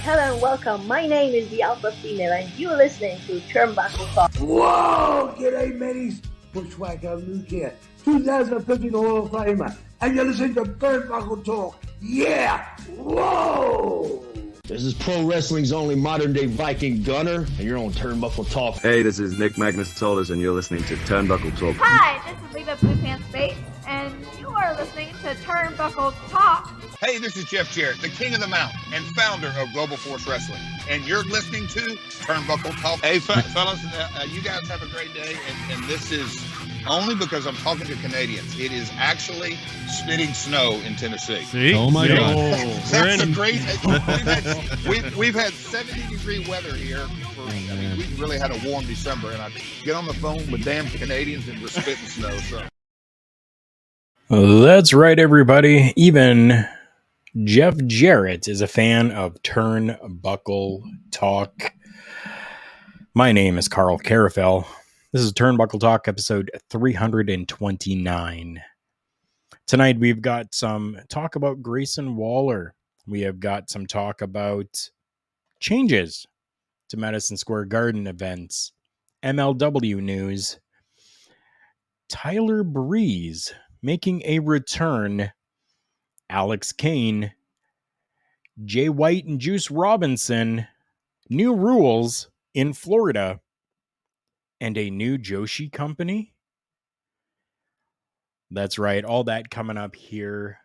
Hello and welcome. My name is the Alpha Female and you're listening to Turnbuckle Talk. Whoa! G'day, mateys. Bushwhacker Luke here, 2015 Hall of Famer, and you're listening to Turnbuckle Talk. Yeah! Whoa! This is pro wrestling's only modern-day Viking Gunner, and you're on Turnbuckle Talk. Hey, this is Nick Magnus-Tolis, and you're listening to Turnbuckle Talk. Hi, this is Leva Blue Pants Bates, and you are listening to Turnbuckle Talk. Hey, this is Jeff Jarrett, the king of the mountain and founder of Global Force Wrestling, and you're listening to Turnbuckle Talk. Hey, fellas, you guys have a great day, and this is only because I'm talking to Canadians. It is actually spitting snow in Tennessee. See? Oh my God! That's a great. We've had 70-degree weather here. We really had a warm December, and I get on the phone with damn Canadians and we're spitting snow. So that's right, everybody. Even Jeff Jarrett is a fan of Turnbuckle Talk. My name is Karl Karufel. This is Turnbuckle Talk, episode 329. Tonight we've got some talk about Grayson Waller. We have got some talk about changes to Madison Square Garden events, MLW news, Tyler Breeze making a return, Alex Kane, Jay White and Juice Robinson, new rules in Florida, and a new Joshi company. That's right, all that coming up here.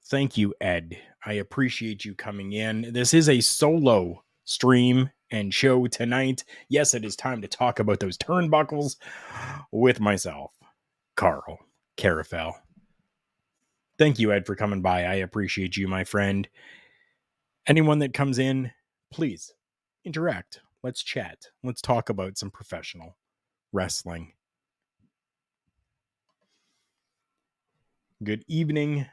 Thank you, Ed. I appreciate you coming in. This is a solo stream and show tonight. Yes, it is time to talk about those turnbuckles with myself, Karl Karufel. Thank you, Ed, for coming by. I appreciate you, my friend. Anyone that comes in, please interact. Let's chat. Let's talk about some professional wrestling. Good evening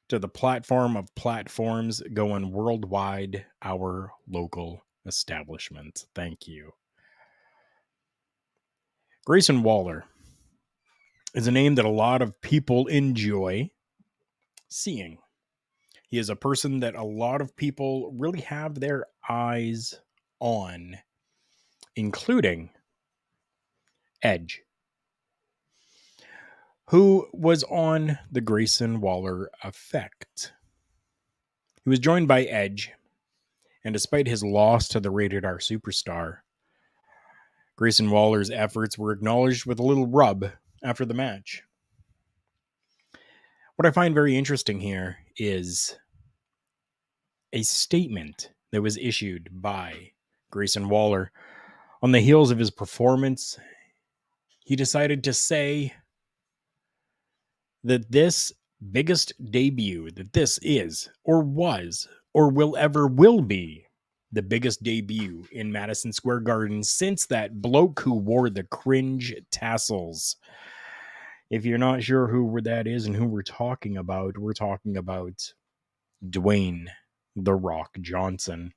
to the platform of platforms going worldwide, our local establishment. Thank you. Grayson Waller is a name that a lot of people enjoy seeing. He is a person that a lot of people really have their eyes on, including Edge, who was on the Grayson Waller effect. He was joined by Edge, and despite his loss to the Rated R Superstar, Grayson Waller's efforts were acknowledged with a little rub after the match. What I find very interesting here is a statement that was issued by Grayson Waller on the heels of his performance. He decided to say that this biggest debut that this is or was or will be the biggest debut in Madison Square Garden since that bloke who wore the cringe tassels. If you're not sure who that is and who we're talking about Dwayne "The Rock" Johnson.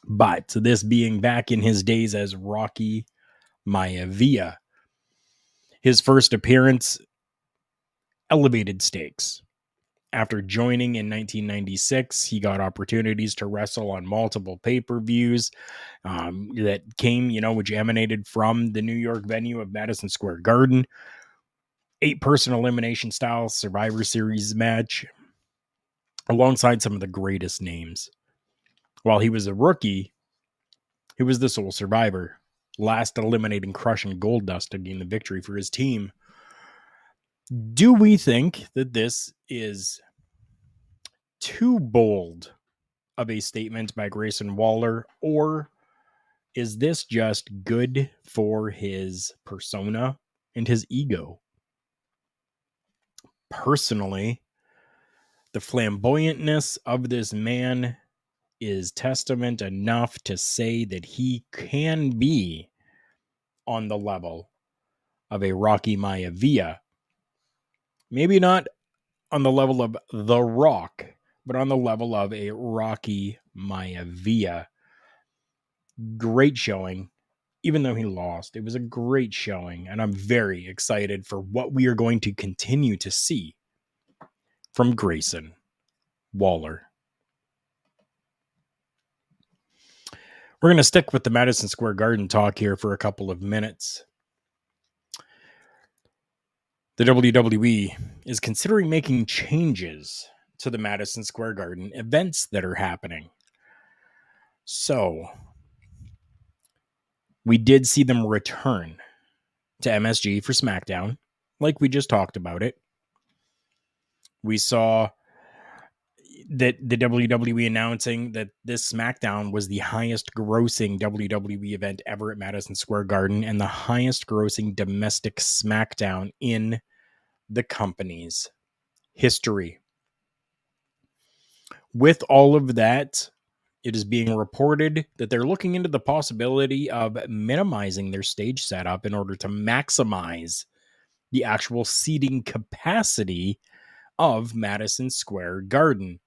But this being back in his days as Rocky Maivia, his first appearance elevated stakes. After joining in 1996, he got opportunities to wrestle on multiple pay-per-views that came, which emanated from the New York venue of Madison Square Garden. 8-person elimination style Survivor Series match alongside some of the greatest names. While he was a rookie, he was the sole survivor, last eliminating Crushing Goldust to gain the victory for his team. Do we think that this is too bold of a statement by Grayson Waller, or is this just good for his persona and his ego? Personally, the flamboyantness of this man is testament enough to say that he can be on the level of a Rocky Maivia. Maybe not on the level of The Rock, but on the level of a Rocky Maivia. Great showing. Even though he lost, it was a great showing, and I'm very excited for what we are going to continue to see from Grayson Waller. We're going to stick with the Madison Square Garden talk here for a couple of minutes. The WWE is considering making changes to the Madison Square Garden events that are happening. So, we did see them return to MSG for SmackDown, like we just talked about it. We saw that the WWE announcing that this SmackDown was the highest grossing WWE event ever at Madison Square Garden and the highest grossing domestic SmackDown in the company's history. With all of that, it is being reported that they're looking into the possibility of minimizing their stage setup in order to maximize the actual seating capacity of Madison Square Garden.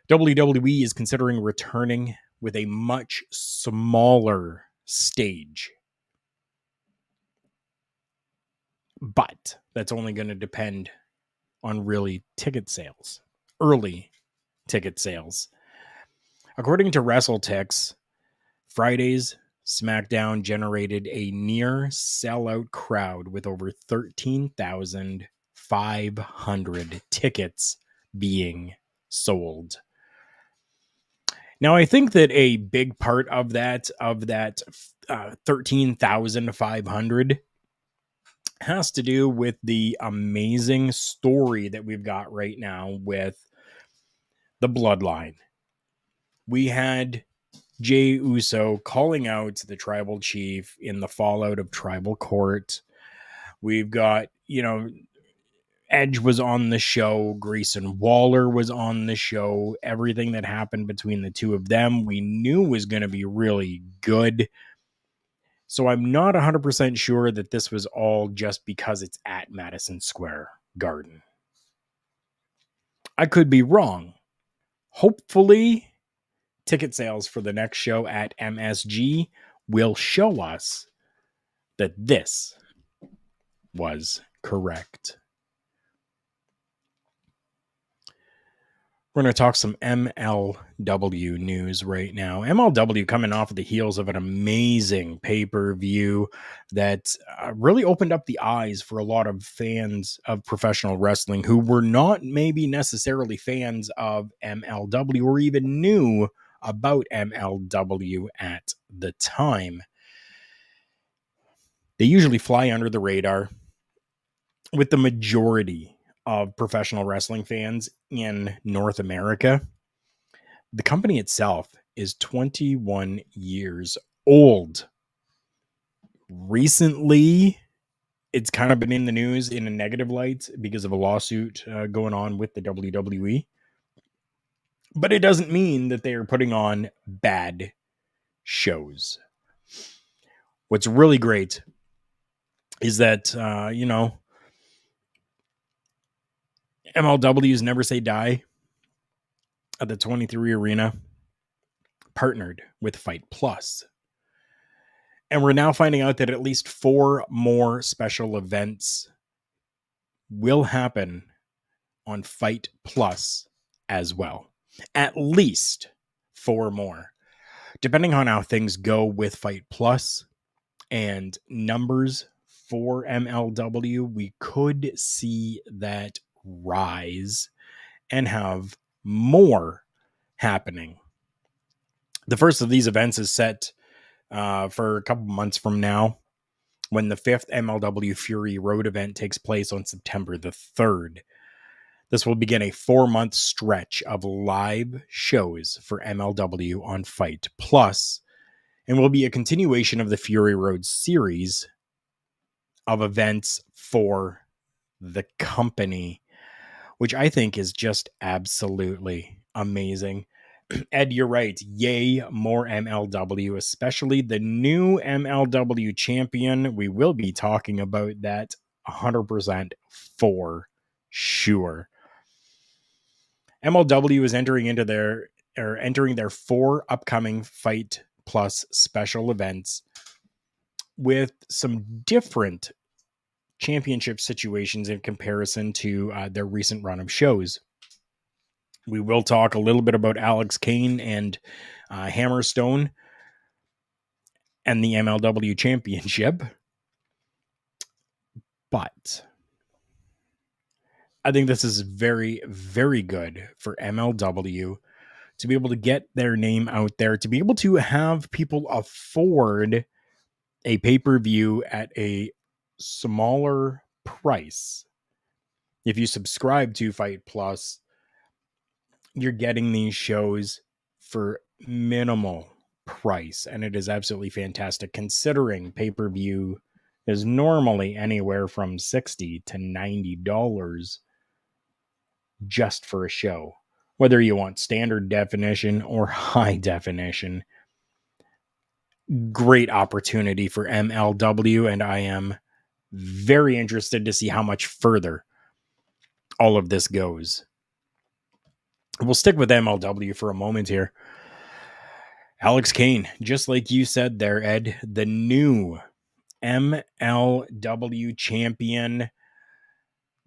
WWE is considering returning with a much smaller stage. But that's only going to depend on really ticket sales, early ticket sales. According to WrestleTix, Friday's SmackDown generated a near sellout crowd with over 13,500 tickets being sold. Now, I think that a big part of that 13,500 has to do with the amazing story that we've got right now with the Bloodline. We had Jey Uso calling out the tribal chief in the fallout of Tribal Court. We've got, Edge was on the show. Grayson Waller was on the show. Everything that happened between the two of them, we knew was going to be really good. So I'm not 100% sure that this was all just because it's at Madison Square Garden. I could be wrong. Hopefully, ticket sales for the next show at MSG will show us that this was correct. We're going to talk some MLW news right now. MLW coming off of the heels of an amazing pay-per-view that really opened up the eyes for a lot of fans of professional wrestling who were not maybe necessarily fans of MLW or even knew about MLW at the time. They usually fly under the radar with the majority of professional wrestling fans in North America. The company itself is 21 years old. Recently, it's kind of been in the news in a negative light because of a lawsuit going on with the WWE. But it doesn't mean that they are putting on bad shows. What's really great is that, MLW's Never Say Die at the 23 Arena partnered with Fight Plus. And we're now finding out that at least 4 more special events will happen on Fight Plus as well. At least 4 more. Depending on how things go with Fight Plus and numbers for MLW, we could see that rise and have more happening. The first of these events is set for a couple months from now, when the 5th MLW Fury Road event takes place on September the 3rd. This will begin a 4-month stretch of live shows for MLW on Fight Plus, and will be a continuation of the Fury Road series of events for the company, which I think is just absolutely amazing. Ed, you're right. Yay, more MLW, especially the new MLW champion. We will be talking about that 100% for sure. MLW is entering their 4 upcoming Fight Plus special events with some different championship situations in comparison to their recent run of shows. We will talk a little bit about Alex Kane and Hammerstone and the MLW Championship. But I think this is very, very good for MLW to be able to get their name out there, to be able to have people afford a pay-per-view at a smaller price. If you subscribe to Fight Plus, you're getting these shows for minimal price, and it is absolutely fantastic, considering pay-per-view is normally anywhere from $60 to $90 just for a show, whether you want standard definition or high definition. Great opportunity for MLW, and I am very interested to see how much further all of this goes. We'll stick with MLW for a moment here. Alex Kane, just like you said there, Ed, the new MLW champion,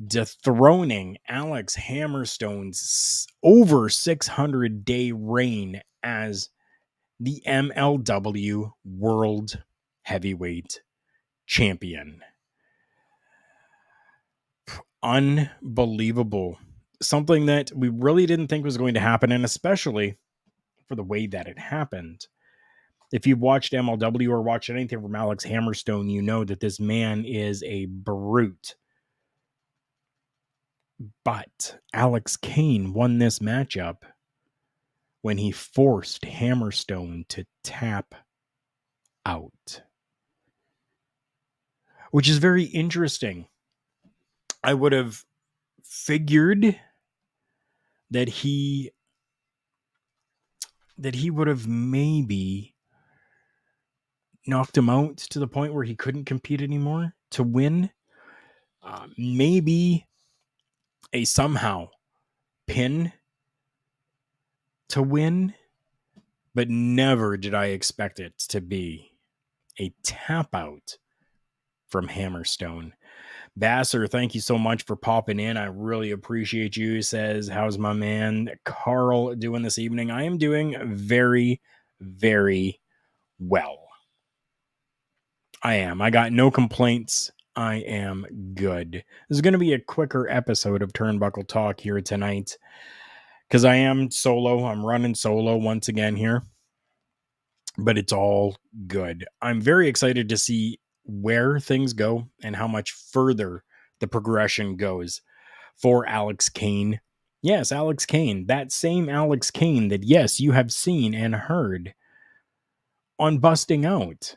dethroning Alex Hammerstone's over 600-day reign as the MLW World Heavyweight Champion. Unbelievable. Something that we really didn't think was going to happen, and especially for the way that it happened. If you've watched MLW or watched anything from Alex Hammerstone, you know that this man is a brute. But Alex Kane won this matchup when he forced Hammerstone to tap out, which is very interesting. I would have figured that he would have maybe knocked him out to the point where he couldn't compete anymore to win. Maybe a somehow pin to win, but never did I expect it to be a tap out from Hammerstone. Basser, thank you so much for popping in. I really appreciate you. He says, how's my man Karl doing this evening? I am doing very, very well. I am. I got no complaints. I am good. This is going to be a quicker episode of Turnbuckle Talk here tonight, because I am solo. I'm running solo once again here, but it's all good. I'm very excited to see where things go and how much further the progression goes for Alex Kane. Yes, Alex Kane, that same Alex Kane that, yes, you have seen and heard on Busting Out,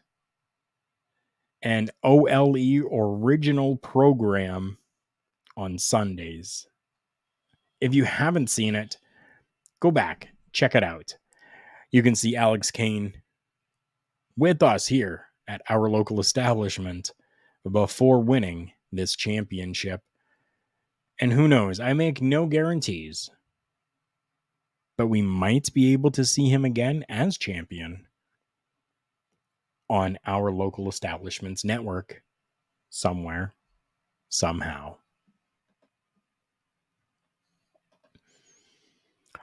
an OLE original program on Sundays. If you haven't seen it, Go back, check it out. You can see Alex Kane with us here at our local establishment before winning this championship. And who knows, I make no guarantees, but we might be able to see him again as champion on our local establishment's network somewhere, somehow.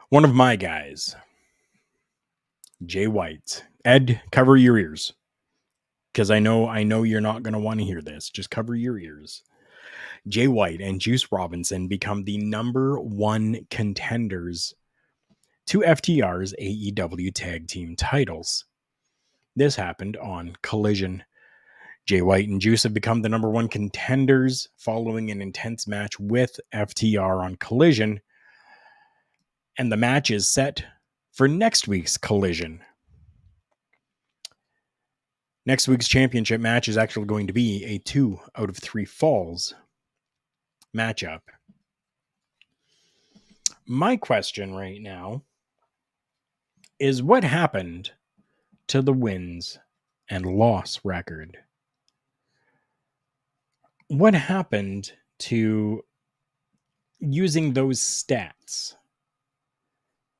One of my guys, Jay White. Ed, cover your ears, because I know you're not going to want to hear this. Just cover your ears. Jay White and Juice Robinson become the number one contenders to FTR's AEW Tag Team titles. This happened on Collision. Jay White and Juice have become the number one contenders following an intense match with FTR on Collision. And the match is set for next week's Collision. Next week's championship match is actually going to be a 2 out of 3 falls matchup. My question right now is, what happened to the wins and loss record? What happened to using those stats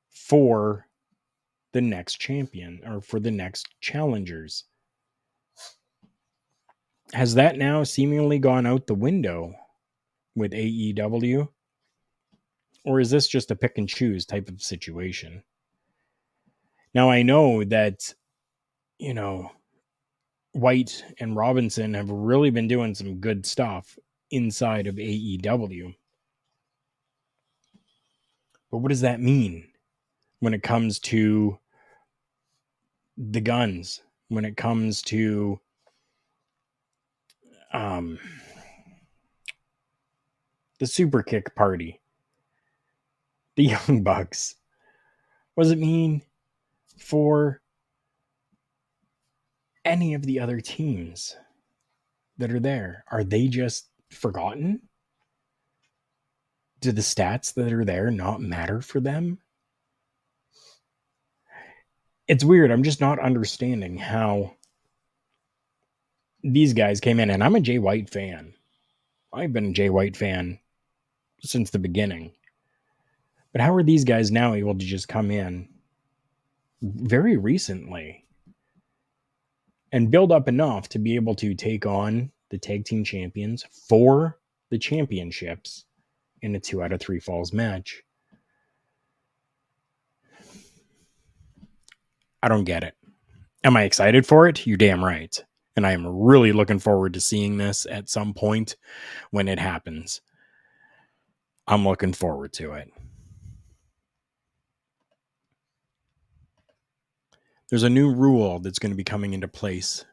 for the next champion or for the next challengers? Has that now seemingly gone out the window with AEW? Or is this just a pick and choose type of situation? Now, I know that, White and Robinson have really been doing some good stuff inside of AEW. But what does that mean when it comes to the guns, when it comes to the Super Kick Party, the Young Bucks? What does it mean for any of the other teams that are there? Are they just forgotten? Do the stats that are there not matter for them? It's weird. I'm just not understanding how these guys came in. And I'm a Jay White fan. I've been a Jay White fan since the beginning. But how are these guys now able to just come in very recently and build up enough to be able to take on the tag team champions for the championships in a 2 out of 3 falls match? I don't get it. Am I excited for it? You're damn right. And I am really looking forward to seeing this at some point when it happens. I'm looking forward to it. There's a new rule that's going to be coming into place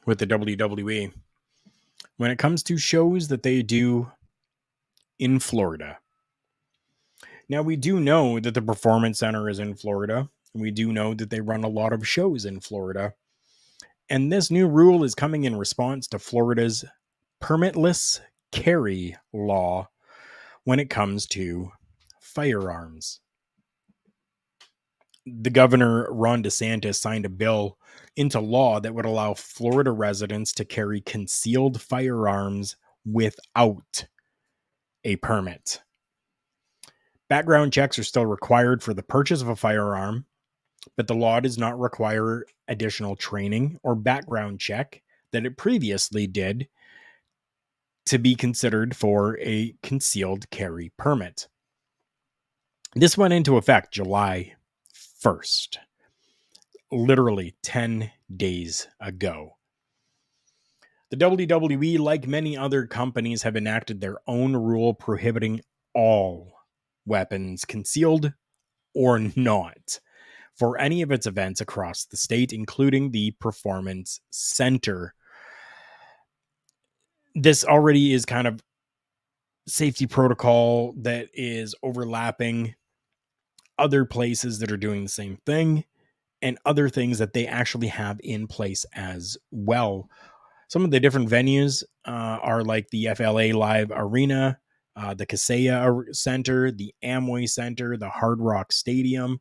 with the WWE when it comes to shows that they do in Florida. Now, we do know that the Performance Center is in Florida. We do know that they run a lot of shows in Florida. And this new rule is coming in response to Florida's permitless carry law when it comes to firearms. The governor, Ron DeSantis, signed a bill into law that would allow Florida residents to carry concealed firearms without a permit. Background checks are still required for the purchase of a firearm, but the law does not require additional training or background check that it previously did to be considered for a concealed carry permit. This went into effect July 1st, literally 10 days ago. The WWE, like many other companies, have enacted their own rule prohibiting all weapons, concealed or not, for any of its events across the state, including the Performance Center. This already is kind of safety protocol that is overlapping other places that are doing the same thing and other things that they actually have in place as well. Some of the different venues are like the FLA Live Arena the Kaseya Center, the Amway Center, the Hard Rock Stadium.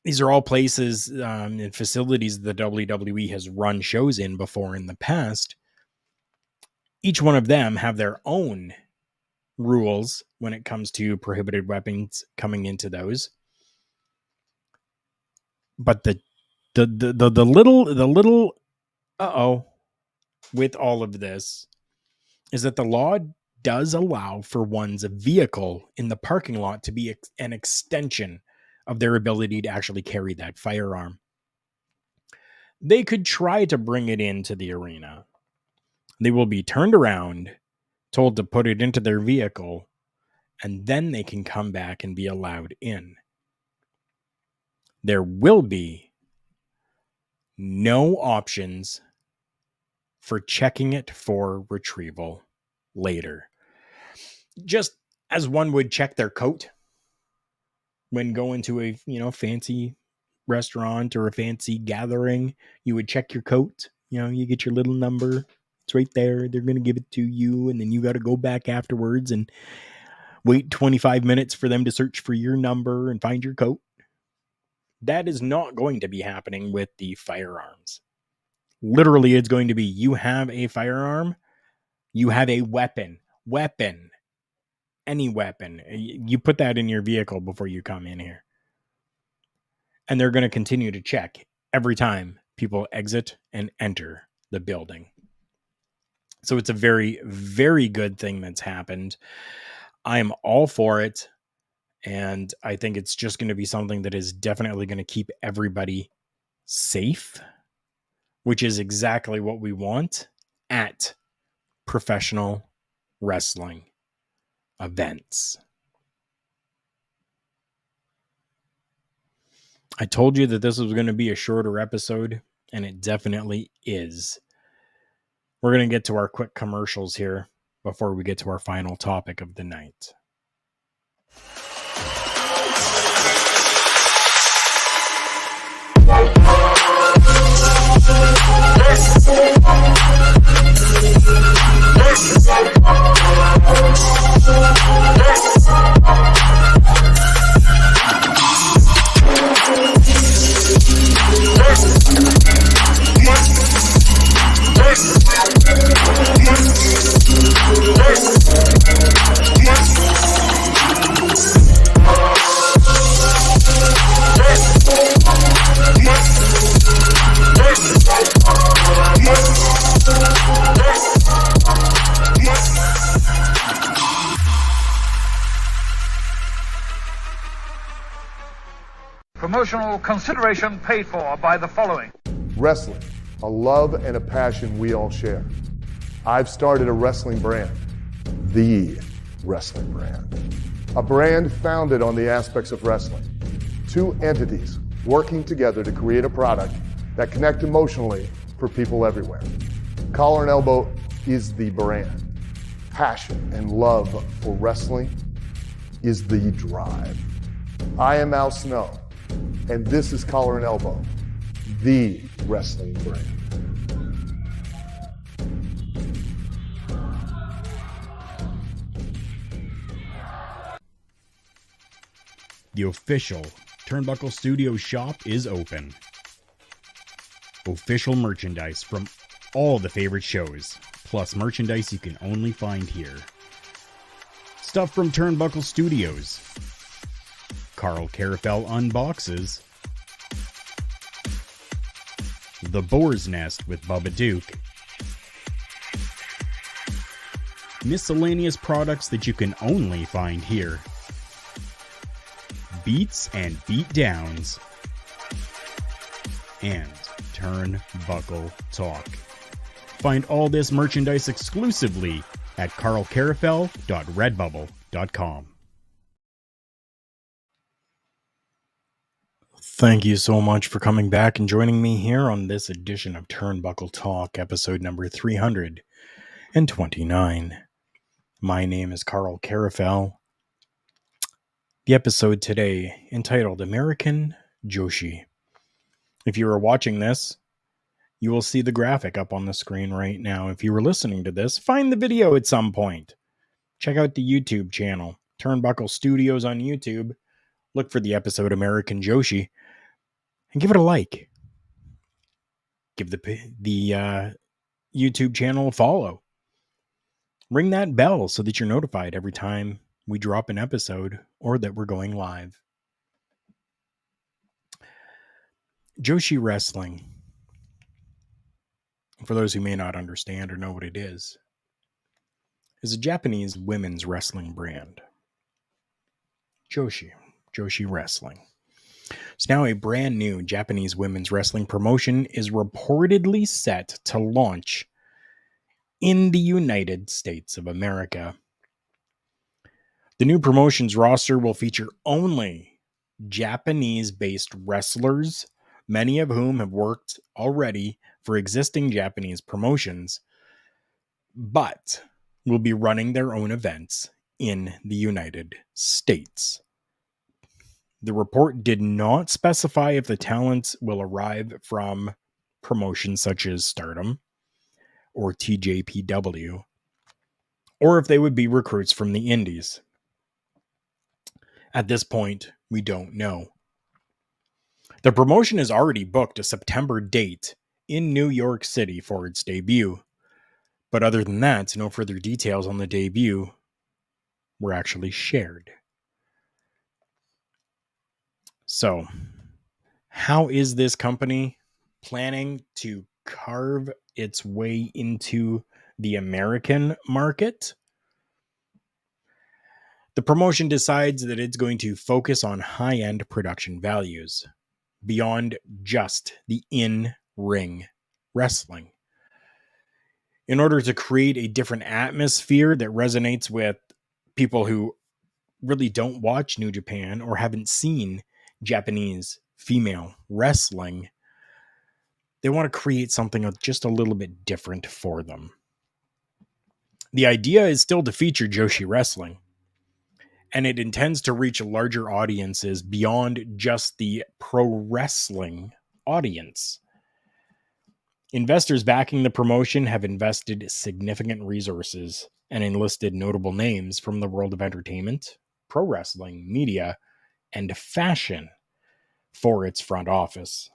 These are all places and facilities the WWE has run shows in before in the past. Each one of them have their own rules when it comes to prohibited weapons coming into those. But the little with all of this is that the law does allow for one's vehicle in the parking lot to be an extension of their ability to actually carry that firearm. They could try to bring it into the arena. They will be turned around, told to put it into their vehicle, and then they can come back and be allowed in. There will be no options for checking it for retrieval later. Just as one would check their coat when going to a, fancy restaurant or a fancy gathering, you would check your coat. You get your little number. It's right there. They're going to give it to you. And then you got to go back afterwards and wait 25 minutes for them to search for your number and find your coat. That is not going to be happening with the firearms. Literally, it's going to be, you have a firearm, you have a weapon, any weapon. You put that in your vehicle before you come in here. And they're going to continue to check every time people exit and enter the building. So it's a very, very good thing that's happened. I am all for it. And I think it's just going to be something that is definitely going to keep everybody safe, which is exactly what we want at professional wrestling events. I told you that this was going to be a shorter episode, and it definitely is. We're going to get to our quick commercials here before we get to our final topic of the night. Promotional consideration paid for by the following. Wrestling, a love and a passion we all share. I've started a wrestling brand, the wrestling brand. A brand founded on the aspects of wrestling. Two entities working together to create a product that connect emotionally for people everywhere. Collar and Elbow is the brand. Passion and love for wrestling is the drive. I am Al Snow, and this is Collar and Elbow, the wrestling brand. The official Turnbuckle Studio shop is open. Official merchandise from all the favorite shows, plus merchandise you can only find here. Stuff from Turnbuckle Studios. Karl Karufel unboxes. The Boar's Nest with Bubba Duke. Miscellaneous products that you can only find here. Beats and beatdowns. And Turnbuckle Talk. Find all this merchandise exclusively at karlkarufel.redbubble.com. Thank you so much for coming back and joining me here on this edition of Turnbuckle Talk, episode number 329. My name is Karl Karufel. The episode today entitled American Joshi. If you are watching this, you will see the graphic up on the screen right now. If you were listening to this, find the video at some point. check out the YouTube channel, Turnbuckle Studios on YouTube. Look for the episode American Joshi and give it a like. Give the YouTube channel a follow. Ring that bell so that you're notified every time we drop an episode or that we're going live. Joshi Wrestling, for those who may not understand or know what it is a Japanese women's wrestling brand. Joshi Wrestling. So now a brand new Japanese women's wrestling promotion is reportedly set to launch in the United States of America. The new promotion's roster will feature only Japanese-based wrestlers, many of whom have worked already for existing Japanese promotions, but will be running their own events in the United States. The report did not specify if the talents will arrive from promotions such as Stardom or TJPW, or if they would be recruits from the Indies. At this point, we don't know. The promotion has already booked a September date in New York City for its debut, but other than that, no further details on the debut were actually shared. So, how is this company planning to carve its way into the American market? The promotion decides that it's going to focus on high-end production values beyond just the in-ring wrestling. In order to create a different atmosphere that resonates with people who really don't watch New Japan or haven't seen Japanese female wrestling, they want to create something just a little bit different for them. The idea is still to feature Joshi Wrestling, and it intends to reach larger audiences beyond just the pro wrestling audience. Investors backing the promotion have invested significant resources and enlisted notable names from the world of entertainment, pro wrestling, media, and fashion for its front office.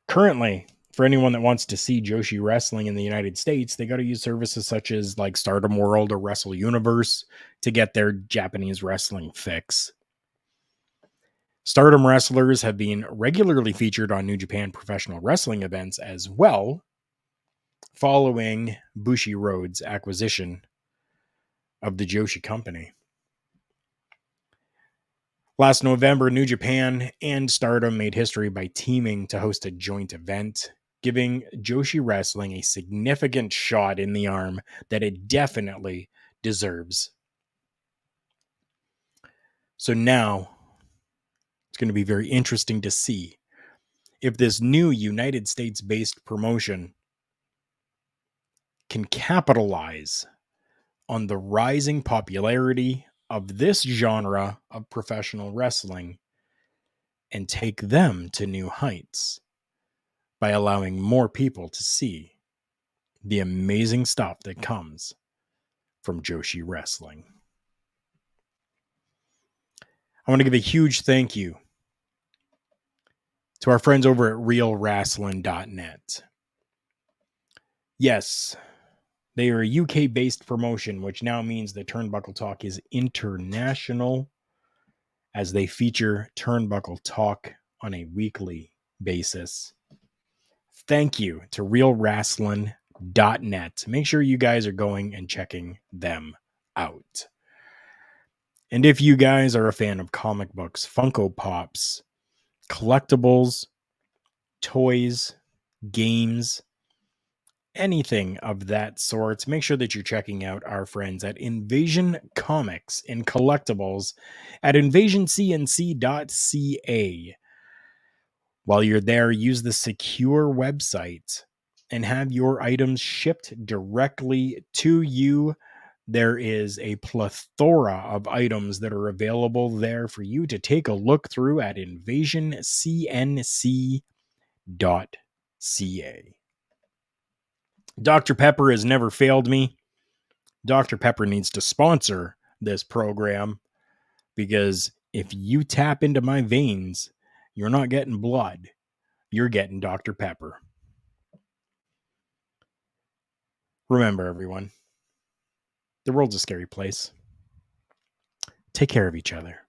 Currently, for anyone that wants to see Joshi Wrestling in the United States, they got to use services such as like Stardom World or Wrestle Universe to get their Japanese wrestling fix. Stardom wrestlers have been regularly featured on New Japan professional wrestling events as well, following Bushiroad's acquisition of the Joshi company. Last November, New Japan and Stardom made history by teaming to host a joint event, giving Joshi Wrestling a significant shot in the arm that it definitely deserves. So now, it's going to be very interesting to see if this new United States-based promotion can capitalize on the rising popularity of this genre of professional wrestling and take them to new heights by allowing more people to see the amazing stuff that comes from Joshi Wrestling. I want to give a huge thank you to our friends over at realwrestling.net. Yes, they are a UK-based promotion, which now means that Turnbuckle Talk is international, as they feature Turnbuckle Talk on a weekly basis. Thank you to realwrestling.net. Make sure you guys are going and checking them out. And if you guys are a fan of comic books, Funko Pops, collectibles, toys, games, anything of that sort, make sure that you're checking out our friends at Invasion Comics and Collectibles at invasioncnc.ca. While you're there, use the secure website and have your items shipped directly to you. There is a plethora of items that are available there for you to take a look through at invasioncnc.ca. Dr. Pepper has never failed me. Dr. Pepper needs to sponsor this program, because if you tap into my veins, you're not getting blood. You're getting Dr. Pepper. Remember, everyone, the world's a scary place. Take care of each other.